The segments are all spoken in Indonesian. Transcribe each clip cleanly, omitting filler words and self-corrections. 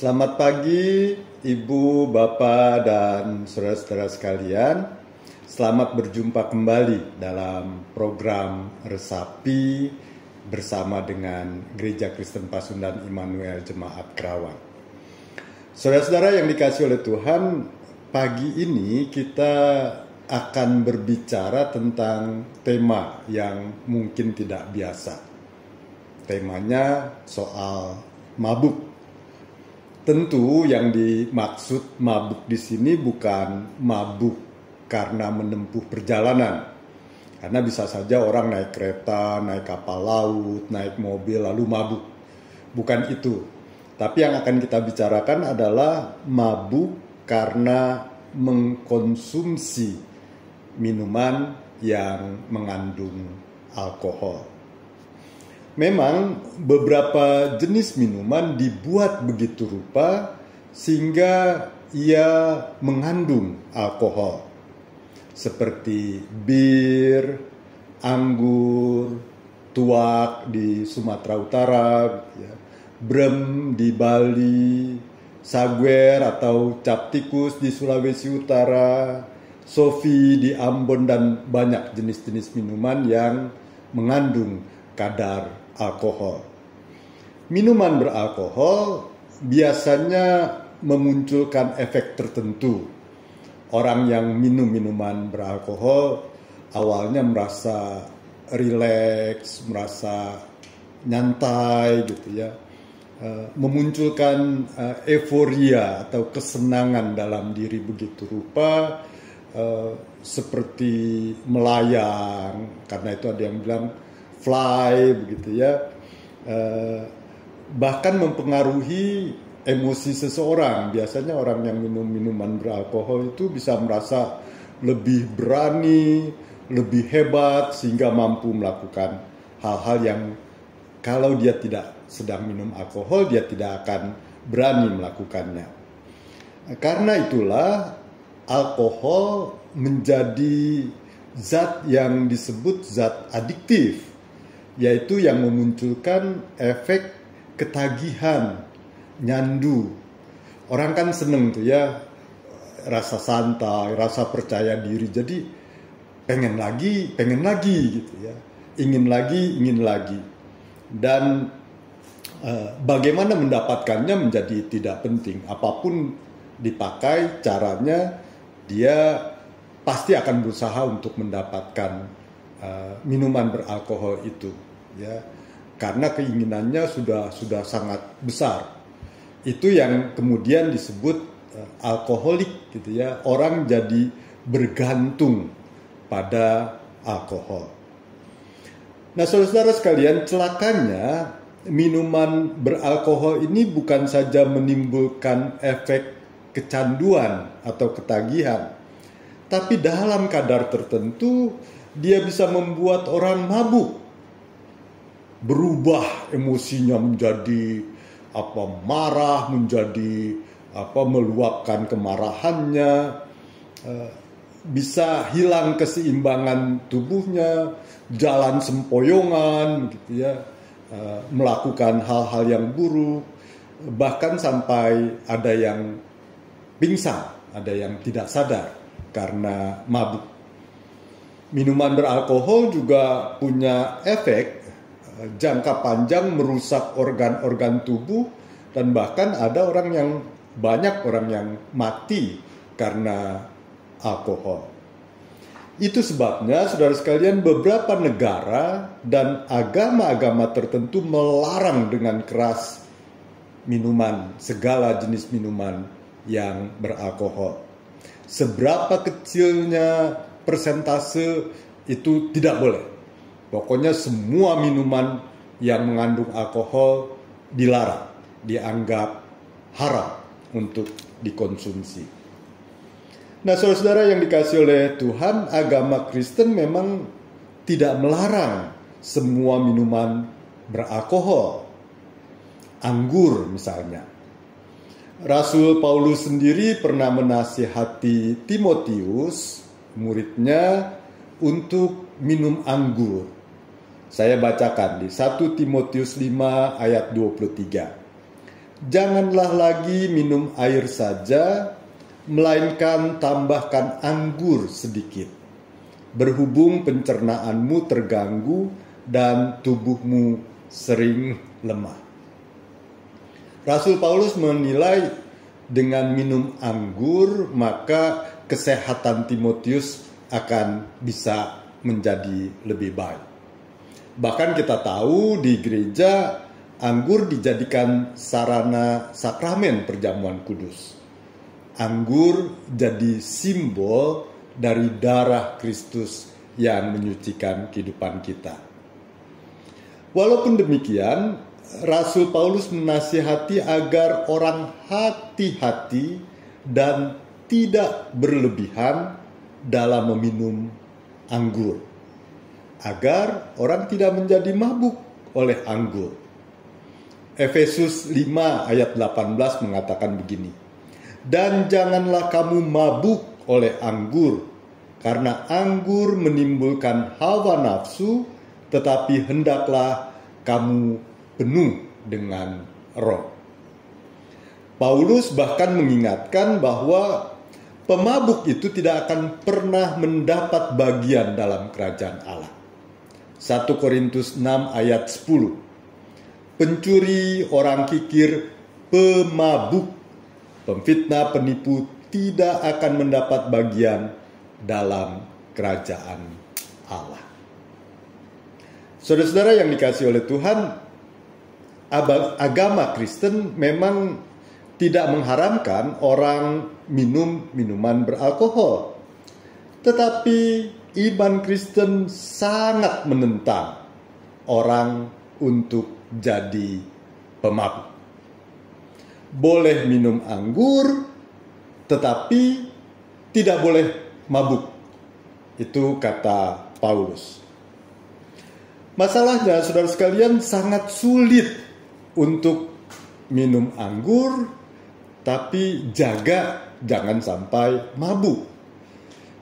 Selamat pagi Ibu, Bapak, dan saudara-saudara sekalian. Selamat berjumpa kembali dalam program Resapi bersama dengan Gereja Kristen Pasundan Immanuel Jemaat Kerawang. Saudara-saudara yang dikasihi oleh Tuhan, pagi ini kita akan berbicara tentang tema yang mungkin tidak biasa. Temanya soal mabuk. Tentu yang dimaksud mabuk di sini bukan mabuk karena menempuh perjalanan. Karena bisa saja orang naik kereta, naik kapal laut, naik mobil lalu mabuk. Bukan itu. Tapi yang akan kita bicarakan adalah mabuk karena mengkonsumsi minuman yang mengandung alkohol. Memang beberapa jenis minuman dibuat begitu rupa sehingga ia mengandung alkohol. Seperti bir, anggur, tuak di Sumatera Utara, brem di Bali, saguer atau cap tikus di Sulawesi Utara, sofi di Ambon, dan banyak jenis-jenis minuman yang mengandung kadar alkohol. Minuman beralkohol biasanya memunculkan efek tertentu. Orang yang minum minuman beralkohol awalnya merasa rileks, merasa nyantai gitu ya. Memunculkan euforia atau kesenangan dalam diri begitu rupa, seperti melayang, karena itu ada yang bilang fly begitu ya, bahkan mempengaruhi emosi seseorang. Biasanya orang yang minum minuman beralkohol itu bisa merasa lebih berani, lebih hebat, sehingga mampu melakukan hal-hal yang kalau dia tidak sedang minum alkohol dia tidak akan berani melakukannya. Karena itulah alkohol menjadi zat yang disebut zat adiktif, yaitu yang memunculkan efek ketagihan, nyandu. Orang kan seneng tuh ya, rasa santai, rasa percaya diri, jadi pengen lagi gitu ya, ingin lagi. Dan bagaimana mendapatkannya menjadi tidak penting. Apapun dipakai caranya, dia pasti akan berusaha untuk mendapatkan minuman beralkohol itu. Ya, karena keinginannya sudah sangat besar. Itu yang kemudian disebut alkoholik gitu ya. Orang jadi bergantung pada alkohol. Nah, saudara-saudara sekalian, celakanya minuman beralkohol ini bukan saja menimbulkan efek kecanduan atau ketagihan, tapi dalam kadar tertentu dia bisa membuat orang mabuk. Berubah emosinya menjadi marah, menjadi meluapkan kemarahannya, bisa hilang keseimbangan tubuhnya, jalan sempoyongan gitu ya, melakukan hal-hal yang buruk, bahkan sampai ada yang pingsan, ada yang tidak sadar karena mabuk. Minuman beralkohol juga punya efek jangka panjang merusak organ-organ tubuh, dan bahkan ada banyak orang yang mati karena alkohol. Itu sebabnya, saudara sekalian, beberapa negara dan agama-agama tertentu melarang dengan keras segala jenis minuman yang beralkohol. Seberapa kecilnya persentase itu tidak boleh. Pokoknya semua minuman yang mengandung alkohol dilarang, dianggap haram untuk dikonsumsi. Nah, saudara-saudara yang dikasihi oleh Tuhan, agama Kristen memang tidak melarang semua minuman beralkohol. Anggur misalnya. Rasul Paulus sendiri pernah menasihati Timotius, muridnya, untuk minum anggur. Saya bacakan di 1 Timotius 5 ayat 23. Janganlah lagi minum air saja, melainkan tambahkan anggur sedikit. Berhubung pencernaanmu terganggu dan tubuhmu sering lemah. Rasul Paulus menilai dengan minum anggur maka kesehatan Timotius akan bisa menjadi lebih baik. Bahkan kita tahu di gereja anggur dijadikan sarana sakramen perjamuan kudus. Anggur jadi simbol dari darah Kristus yang menyucikan kehidupan kita. Walaupun demikian, Rasul Paulus menasihati agar orang hati-hati dan tidak berlebihan dalam meminum anggur, agar orang tidak menjadi mabuk oleh anggur. Efesus 5 ayat 18 mengatakan begini, "Dan janganlah kamu mabuk oleh anggur, karena anggur menimbulkan hawa nafsu, tetapi hendaklah kamu penuh dengan roh." Paulus bahkan mengingatkan bahwa pemabuk itu tidak akan pernah mendapat bagian dalam kerajaan Allah. 1 Korintus 6 ayat 10. Pencuri, orang kikir, pemabuk, pemfitnah, penipu tidak akan mendapat bagian dalam kerajaan Allah. Saudara-saudara yang dikasihi oleh Tuhan, agama Kristen memang tidak mengharamkan orang minum minuman beralkohol. Tetapi iman Kristen sangat menentang orang untuk jadi pemabuk. Boleh minum anggur, tetapi tidak boleh mabuk. Itu kata Paulus. Masalahnya, saudara sekalian, sangat sulit untuk minum anggur, tapi jaga jangan sampai mabuk.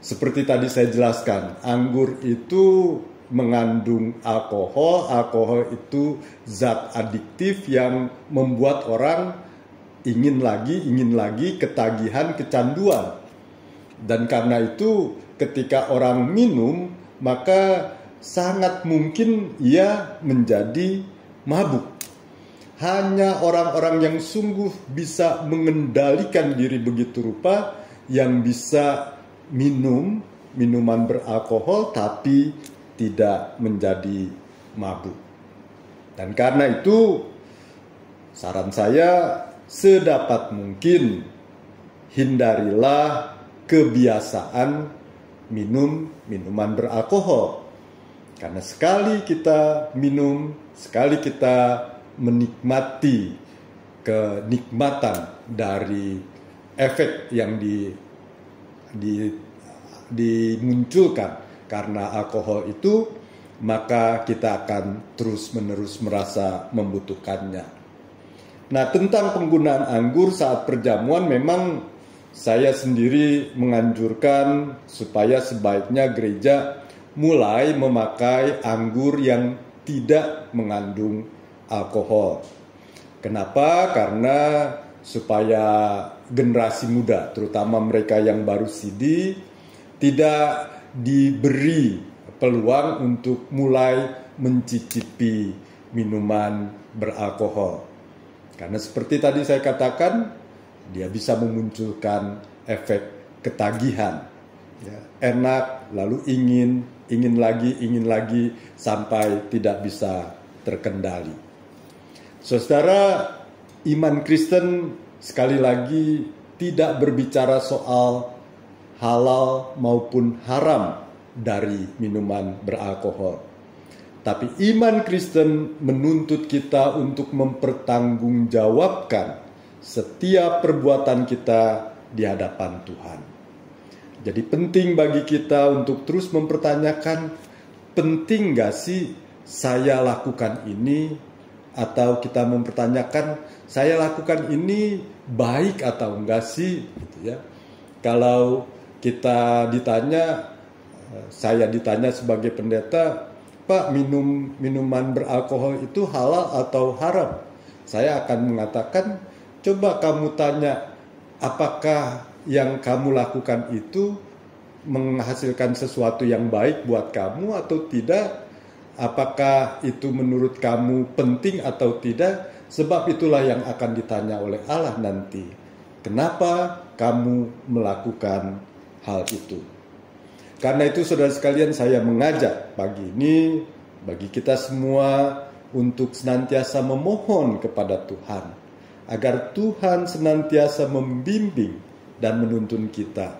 Seperti tadi saya jelaskan, anggur itu mengandung alkohol. Alkohol itu zat adiktif yang membuat orang ingin lagi, ketagihan, kecanduan. Dan karena itu ketika orang minum, maka sangat mungkin ia menjadi mabuk. Hanya orang-orang yang sungguh bisa mengendalikan diri begitu rupa yang bisa minum minuman beralkohol tapi tidak menjadi mabuk. Dan karena itu saran saya, sedapat mungkin hindarilah kebiasaan minum minuman beralkohol. Karena sekali kita minum, sekali kita menikmati kenikmatan dari efek yang dimunculkan karena alkohol itu, maka kita akan terus-menerus merasa membutuhkannya. Nah, tentang penggunaan anggur saat perjamuan, memang saya sendiri menganjurkan supaya sebaiknya gereja mulai memakai anggur yang tidak mengandung alkohol. Kenapa? Karena supaya generasi muda, terutama mereka yang baru sidi, tidak diberi peluang untuk mulai mencicipi minuman beralkohol. Karena seperti tadi saya katakan, dia bisa memunculkan efek ketagihan. Ya, enak, lalu ingin lagi, sampai tidak bisa terkendali. Saudara, iman Kristen sekali lagi tidak berbicara soal halal maupun haram dari minuman beralkohol. Tapi iman Kristen menuntut kita untuk mempertanggungjawabkan setiap perbuatan kita di hadapan Tuhan. Jadi penting bagi kita untuk terus mempertanyakan, penting gak sih saya lakukan ini? Atau kita mempertanyakan, saya lakukan ini baik atau enggak sih? Gitu ya. Kalau kita ditanya, saya ditanya sebagai pendeta, Pak, minuman beralkohol itu halal atau haram? saya akan mengatakan, coba kamu tanya, apakah yang kamu lakukan itu menghasilkan sesuatu yang baik buat kamu atau tidak? Apakah itu menurut kamu penting atau tidak? Sebab itulah yang akan ditanya oleh Allah nanti. Kenapa kamu melakukan hal itu? Karena itu saudara sekalian, saya mengajak pagi ini bagi kita semua untuk senantiasa memohon kepada Tuhan, agar Tuhan senantiasa membimbing dan menuntun kita,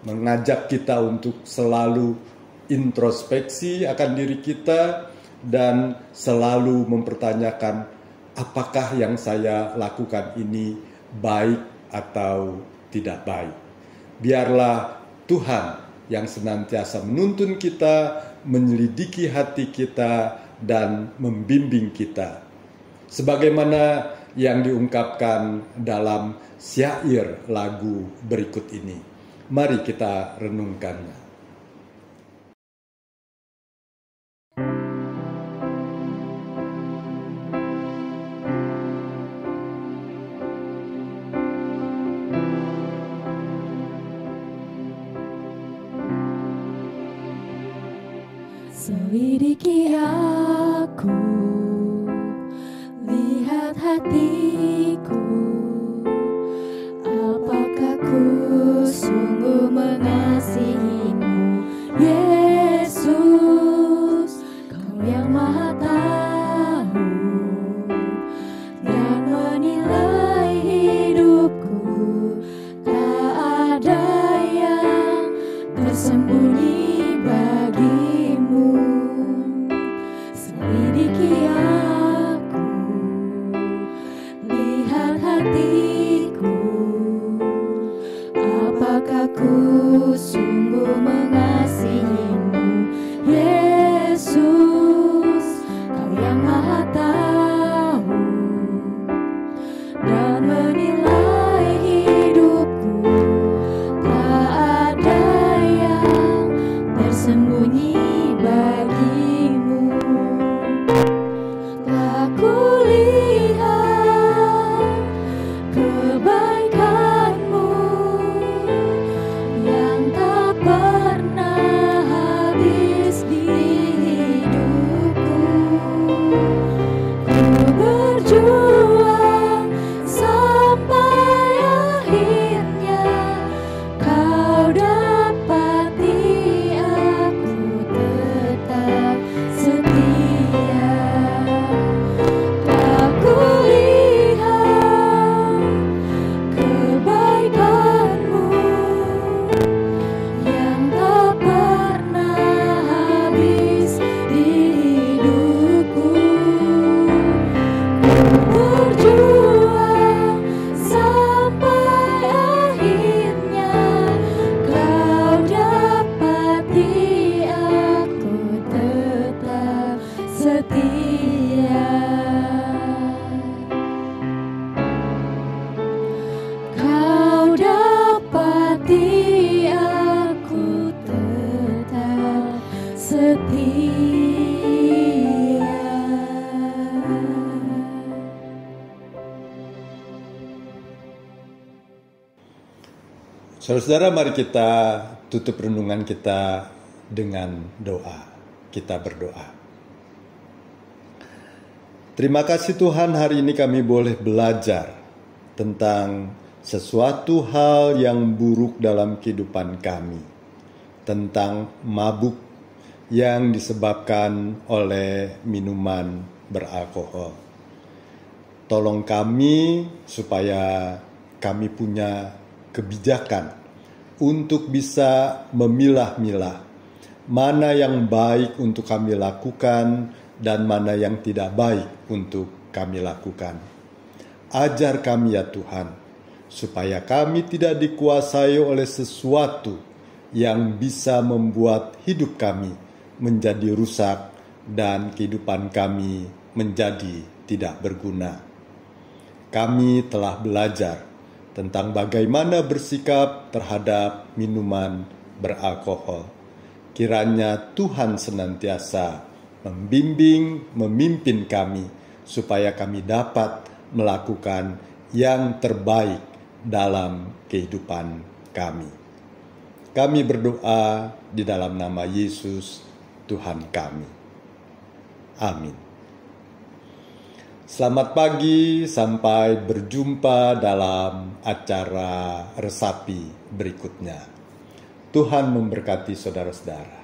mengajak kita untuk selalu introspeksi akan diri kita dan selalu mempertanyakan, apakah yang saya lakukan ini baik atau tidak baik. Biarlah Tuhan yang senantiasa menuntun kita, menyelidiki hati kita, dan membimbing kita. Sebagaimana yang diungkapkan dalam syair lagu berikut ini. Mari kita renungkannya. Selidiki aku, lihat hatiku, apakah ku sungguh mengasihimu, Yesus, Kau yang Maha Tahu dan menilai hidupku, tak ada yang tersembunyi bagimu. Selidiki aku, lihat hatiku, apakah ku sungguh mengasihimu, Yesus, Kau yang Maha Tahu dan menilai hidupku, tak ada yang tersembunyi bagimu. Telah kulihat kebaikan-Mu yang tak pernah habis di hidupku. Ku berjuang sampai akhirnya Kau dapati aku tetap setia. Tak kulihat kebaikan-Mu yang tak pernah habis di hidupku. Ku berjuang sampai akhirnya Kau dapati aku tetap setia. Kau dapati aku tetap setia. Saudara-saudara, mari kita tutup renungan kita dengan doa. Kita berdoa. Terima kasih Tuhan, hari ini kami boleh belajar tentang sesuatu hal yang buruk dalam kehidupan kami. Tentang mabuk yang disebabkan oleh minuman beralkohol. Tolong kami supaya kami punya kebijakan untuk bisa memilah-milah mana yang baik untuk kami lakukan dan mana yang tidak baik untuk kami lakukan. Ajar kami ya Tuhan, supaya kami tidak dikuasai oleh sesuatu yang bisa membuat hidup kami menjadi rusak dan kehidupan kami menjadi tidak berguna. Kami telah belajar tentang bagaimana bersikap terhadap minuman beralkohol. Kiranya Tuhan senantiasa membimbing, memimpin kami, supaya kami dapat melakukan yang terbaik dalam kehidupan kami. Kami berdoa di dalam nama Yesus, Tuhan kami. Amin. Selamat pagi, sampai berjumpa dalam acara resapi berikutnya. Tuhan memberkati saudara-saudara.